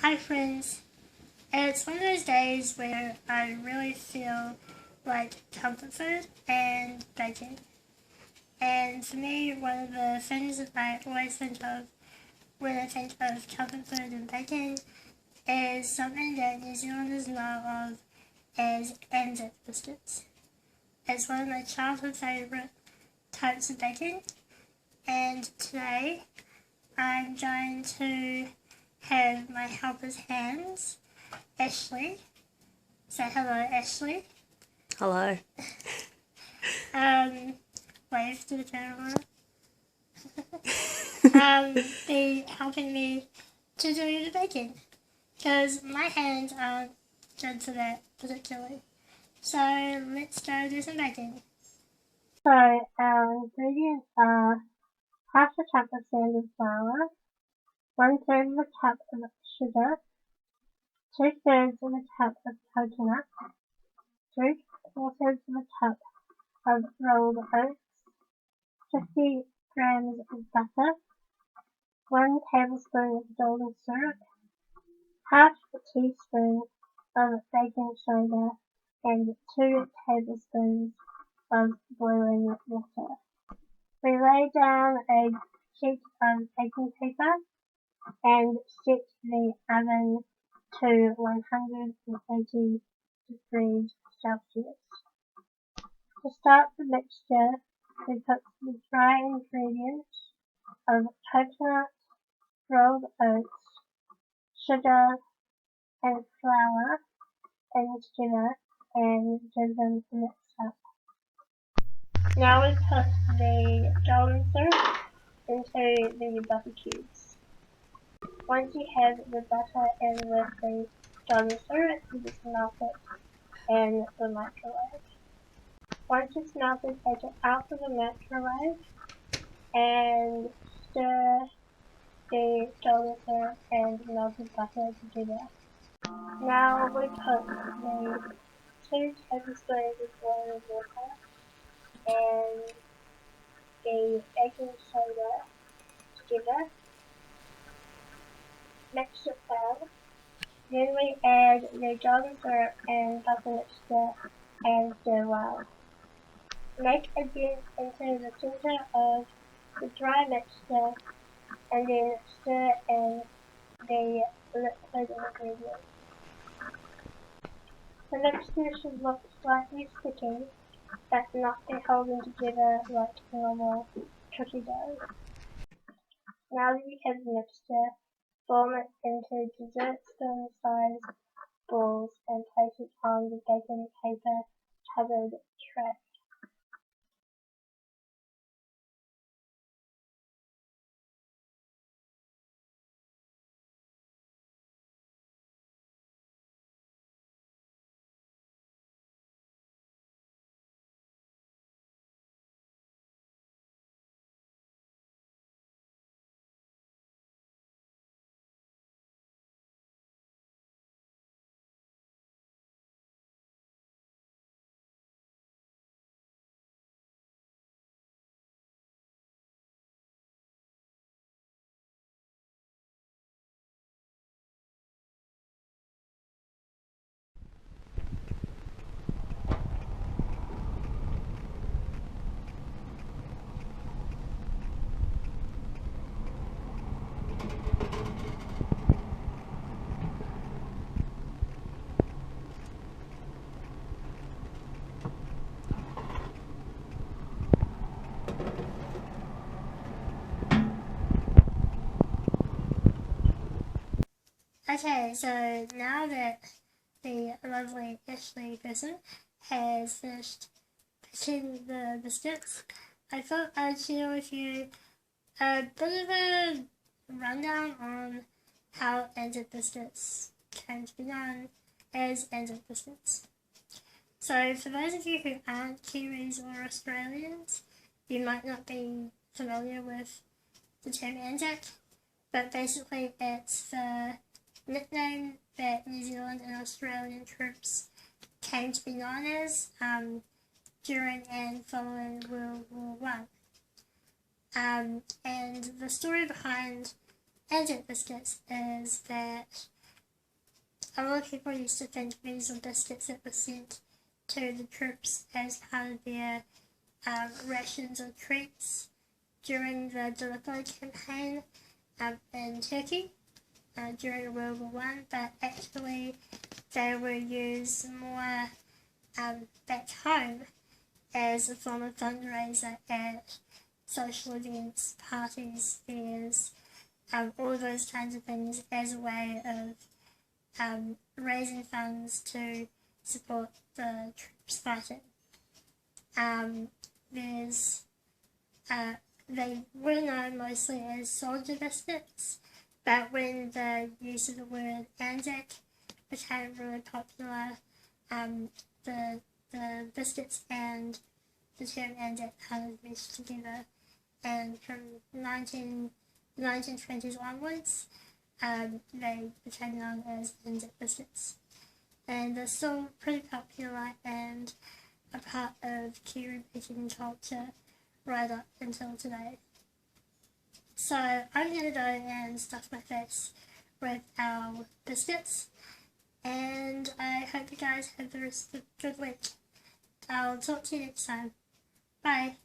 Hi friends, it's one of those days where I really feel like comfort food and baking. And for me, one of the things that I always think of when I think of comfort food and baking is something that New Zealanders know of as Anzac biscuits. It's one of my childhood favourite types of baking, and today I'm going to have my helper's hands, Ashley. Say hello, Ashley. Hello. Um, Wave to the camera. Be helping me to do the baking because my hands aren't good for that particularly. So let's go do some baking. So our ingredients are half a cup of sanded flour, 1/3 of a cup of sugar, 2/3 of a cup of coconut, 3/4 of a cup of rolled oats, 50 grams of butter, 1 tablespoon of golden syrup, half a teaspoon of baking soda, and 2 tablespoons of boiling water. We lay down a sheet of baking paper and set the oven to 180 degrees Celsius. To start the mixture, we put the dry ingredients of coconut, rolled oats, sugar, and flour in together and give them a mix up. Now we put the golden syrup into the butter cubes. Once you have the butter in with the golden syrup, you just melt it in the microwave. Once it's melted, take it out of the microwave and stir the golden syrup and melted butter together. Now we put the 2 tablespoons of boiling water and the baking soda together. Mix it well. Then we add the golden syrup and butter mixture and stir well. Make a dip into the center of the dry mixture and then stir in the liquid ingredients. The mixture should look slightly sticky, but not be holding together like normal cookie dough. Now that you have the mixture, form it into dessert spoon sized balls and place it on the baking paper covered tray. Okay, so now that the lovely Ashley person has finished picking the biscuits, I thought I'd share with you a bit of a rundown on how Anzac biscuits came to be known as Anzac biscuits. So, for those of you who aren't Kiwis or Australians, you might not be familiar with the term Anzac, but basically it's the nickname that New Zealand and Australian troops came to be known as during and following World War One. And the story behind Anzac biscuits is that a lot of people used to think these were biscuits that were sent to the troops as part of their rations or treats during the Gallipoli campaign in Turkey during World War I, but actually they were used more back home as a form of fundraiser at social events, parties, fairs, all those kinds of things, as a way of raising funds to support the troops fighting. They were known mostly as soldier biscuits, but when the use of the word Anzac became really popular, the biscuits and the term Anzac kind of meshed together, and from the 1920s onwards, they became known as Anzac biscuits. And they're still pretty popular and a part of Kiwi baking culture right up until today. So I'm going to go and stuff my face with our biscuits, and I hope you guys have the rest of a good week. I'll talk to you next time. Bye.